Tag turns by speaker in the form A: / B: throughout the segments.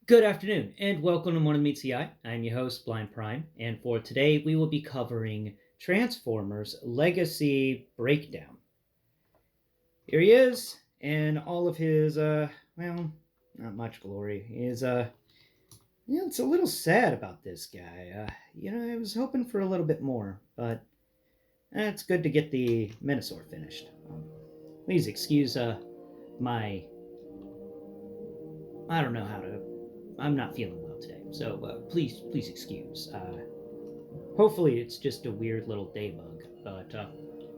A: Good afternoon, and welcome to Morning Meet CI. I'm your host, Blind Prime, and for today we will be covering Transformers Legacy Breakdown. Here he is, and all of his, well, not much glory. It's a little sad about this guy. I was hoping for a little bit more, but it's good to get the Minosaur finished. Please excuse, my, I don't know how to, I'm not feeling well today, so please excuse. Hopefully, it's just a weird little day bug, but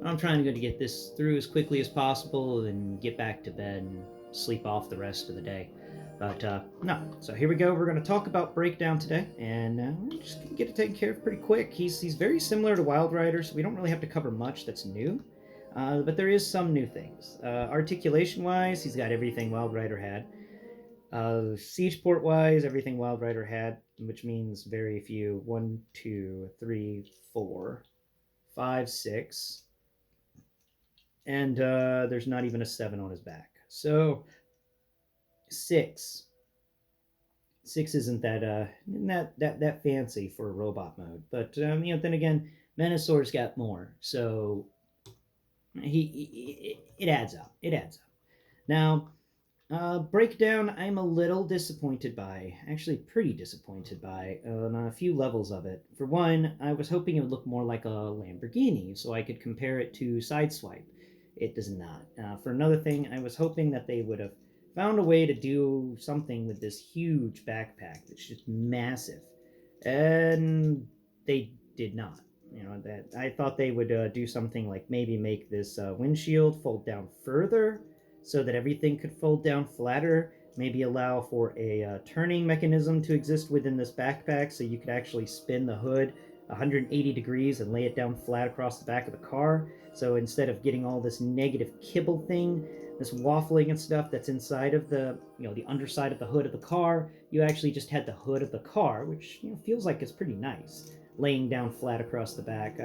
A: I'm trying to get this through as quickly as possible and get back to bed and sleep off the rest of the day. But no, so here we go. We're going to talk about Breakdown today, and we're just going to get it taken care of pretty quick. He's very similar to Wildrider, so we don't really have to cover much that's new. But there is some new things. Articulation-wise, he's got everything Wildrider had. Siege port wise, everything Wildrider had, which means very few. 1, 2, 3, 4, 5, 6. And there's not even a 7 on his back. So 6. 6 isn't that fancy for a robot mode. But then again, Menosaur's got more. So it adds up. It adds up. Now, Breakdown, I'm a little disappointed by. Actually, pretty disappointed by on a few levels of it. For one, I was hoping it would look more like a Lamborghini, so I could compare it to Sideswipe. It does not. For another thing, I was hoping that they would have found a way to do something with this huge backpack that's just massive, and they did not. That I thought they would do something like maybe make this windshield fold down further so that everything could fold down flatter, maybe allow for a turning mechanism to exist within this backpack so you could actually spin the hood 180 degrees and lay it down flat across the back of the car. So instead of getting all this negative kibble thing, this waffling and stuff that's inside of the underside of the hood of the car, you actually just had the hood of the car, which feels like it's pretty nice, laying down flat across the back.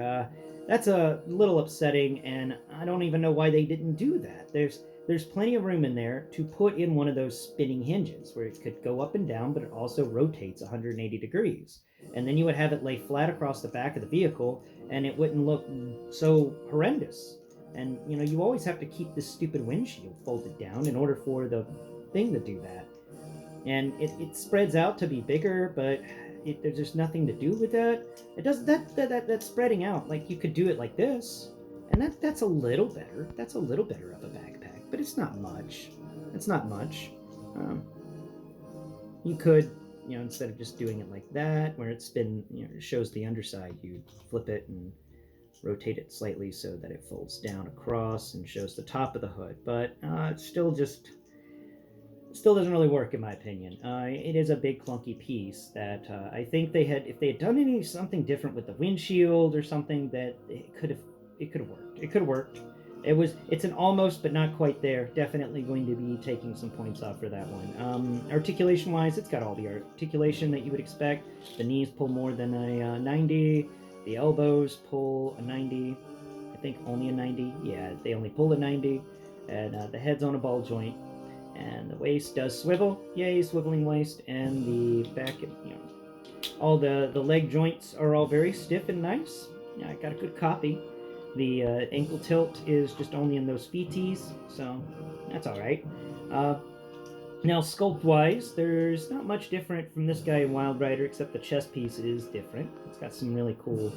A: That's a little upsetting, and I don't even know why they didn't do that. There's plenty of room in there to put in one of those spinning hinges where it could go up and down, but it also rotates 180 degrees. And then you would have it lay flat across the back of the vehicle, and it wouldn't look so horrendous. And you always have to keep this stupid windshield folded down in order for the thing to do that. And it spreads out to be bigger, but there's just nothing to do with that. It does that spreading out. Like, you could do it like this, and that's a little better. That's a little better of a backpack, but it's not much. It's not much. You could, instead of just doing it like that, where it's been, shows the underside, you flip it and rotate it slightly so that it folds down across and shows the top of the hood. But it still doesn't really work in my opinion. It is a big clunky piece that I think if they had done something different with the windshield or something, that it could have worked. It could have worked. It's an almost but not quite there. Definitely going to be taking some points off for that one. Articulation wise, it's got all the articulation that you would expect. The knees pull more than a 90. The elbows pull a 90. I think only a 90. Yeah, they only pull a 90. And the head's on a ball joint. And the waist does swivel. Yay, swiveling waist. And the back, all the leg joints are all very stiff and nice. Yeah, I got a good copy. The ankle tilt is just only in those feeties, so that's all right. Now, sculpt-wise, there's not much different from this guy in Wildrider, except the chest piece is different. It's got some really cool,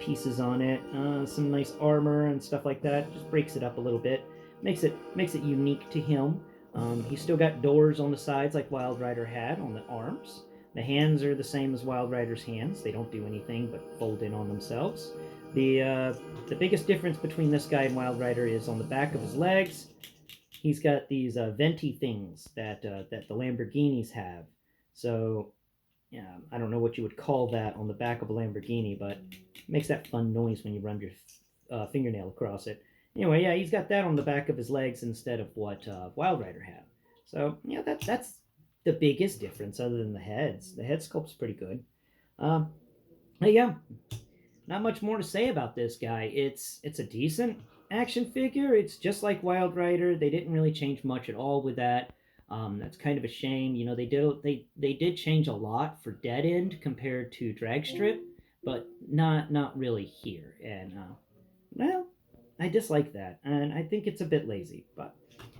A: pieces on it, some nice armor and stuff like that. Just breaks it up a little bit, makes it unique to him. He's still got doors on the sides like Wildrider had on the arms. The hands are the same as Wildrider's hands. They don't do anything but fold in on themselves. The biggest difference between this guy and Wildrider is on the back of his legs. He's got these venti things that the Lamborghinis have. So, yeah, I don't know what you would call that on the back of a Lamborghini, but it makes that fun noise when you run your fingernail across it. Anyway, yeah, he's got that on the back of his legs instead of what Wildrider had. So, yeah, that's the biggest difference other than the heads. The head sculpt's pretty good. But yeah, not much more to say about this guy. It's a decent action figure. It's just like Wildrider. They didn't really change much at all with that. That's kind of a shame. You know, they did change a lot for dead end compared to drag strip, but not really here. And well, I dislike that, and I think it's a bit lazy. But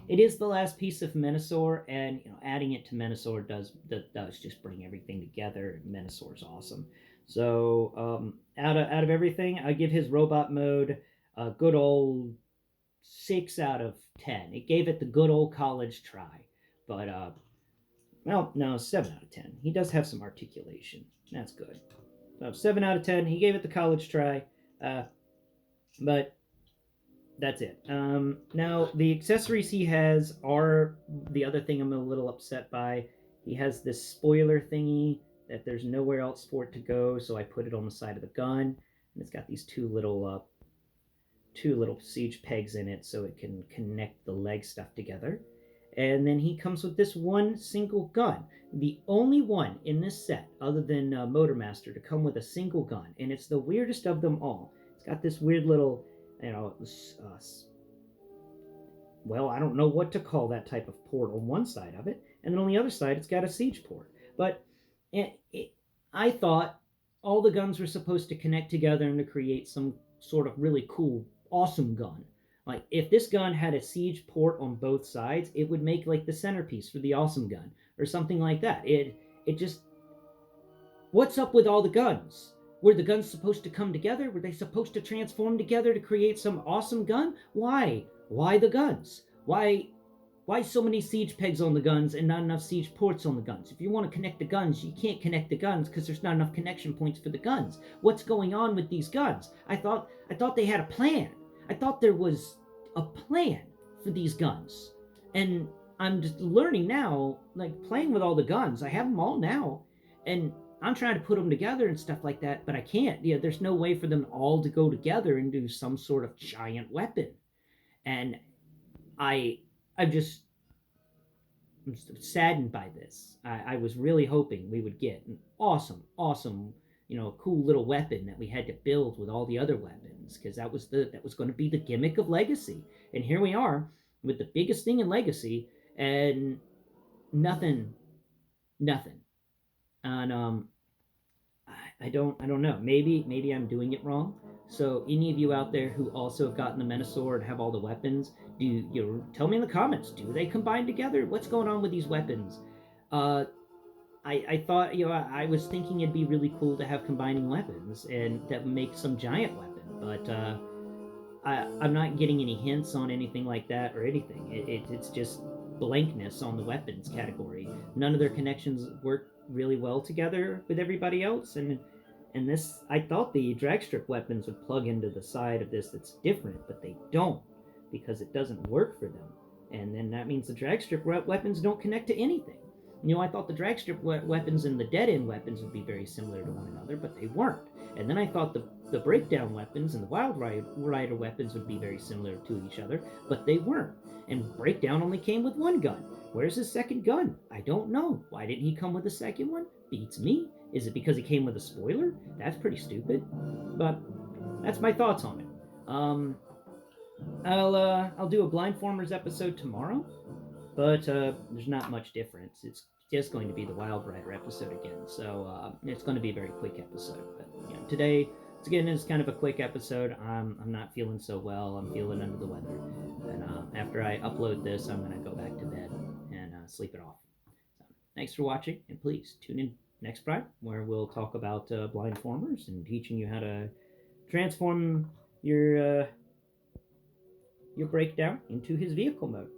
A: it is the last piece of Menasor, and you know, adding it to Menasor does just bring everything together. Menasor's awesome. So out of everything, I give his robot mode a good old 6 out of 10. It gave it the good old college try, but well, no, 7 out of 10. He does have some articulation. That's good. So 7 out of 10. He gave it the college try, but that's it. Now the accessories he has are the other thing I'm a little upset by. He has this spoiler thingy that there's nowhere else for it to go, so I put it on the side of the gun, and it's got these two little siege pegs in it so it can connect the leg stuff together. And then he comes with this one single gun, the only one in this set other than Motormaster to come with a single gun, and it's the weirdest of them all. It's got this weird little, you know, well, I don't know what to call that type of port on one side of it, and then on the other side it's got a siege port. But I thought all the guns were supposed to connect together and to create some sort of really cool, awesome gun. Like if this gun had a siege port on both sides, it would make like the centerpiece for the awesome gun or something like that. It just, what's up with all the guns? Were the guns supposed to come together? Were they supposed to transform together to create some awesome gun? Why? Why the guns? Why so many siege pegs on the guns and not enough siege ports on the guns? If you want to connect the guns, you can't connect the guns because there's not enough connection points for the guns. What's going on with these guns? I thought they had a plan. I thought there was a plan for these guns. And I'm just learning now, like playing with all the guns. I have them all now. And I'm trying to put them together and stuff like that, but I can't. Yeah, there's no way for them all to go together and do some sort of giant weapon. And I'm just saddened by this. I was really hoping we would get an awesome, you know, cool little weapon that we had to build with all the other weapons, because that was going to be the gimmick of Legacy. And here we are with the biggest thing in Legacy, and nothing. And I don't know. Maybe I'm doing it wrong. So any of you out there who also have gotten the Menasor and have all the weapons, tell me in the comments? Do they combine together? What's going on with these weapons? I thought, you know, I was thinking it'd be really cool to have combining weapons and that would make some giant weapon, but I'm not getting any hints on anything like that or anything. It's just blankness on the weapons category. None of their connections work really well together with everybody else, and this, I thought the drag strip weapons would plug into the side of this that's different, but they don't, because it doesn't work for them. And then that means the drag strip weapons don't connect to anything. You know, I thought the drag strip weapons and the dead end weapons would be very similar to one another, but they weren't. And then I thought the breakdown weapons and the Wildrider weapons would be very similar to each other, but they weren't. And breakdown only came with one gun. Where's his second gun? I don't know. Why didn't he come with a second one? Beats me. Is it because he came with a spoiler? That's pretty stupid. But that's my thoughts on it. I'll do a Blindformers episode tomorrow, but there's not much difference. It's just going to be the Wildrider episode again, so it's going to be a very quick episode. But you know, today, it's kind of a quick episode. I'm not feeling so well. I'm feeling under the weather, and after I upload this, I'm going to go back to bed and sleep it off. So, thanks for watching, and please tune in next Prime, where we'll talk about Blindformers and teaching you how to transform your breakdown into his vehicle mode.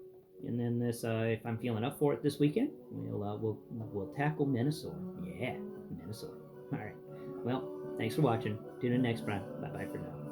A: And then this, if I'm feeling up for it this weekend, we'll tackle Menasor. Yeah, Menasor. All right. Well, thanks for watching. Tune in next Prime. Bye bye for now.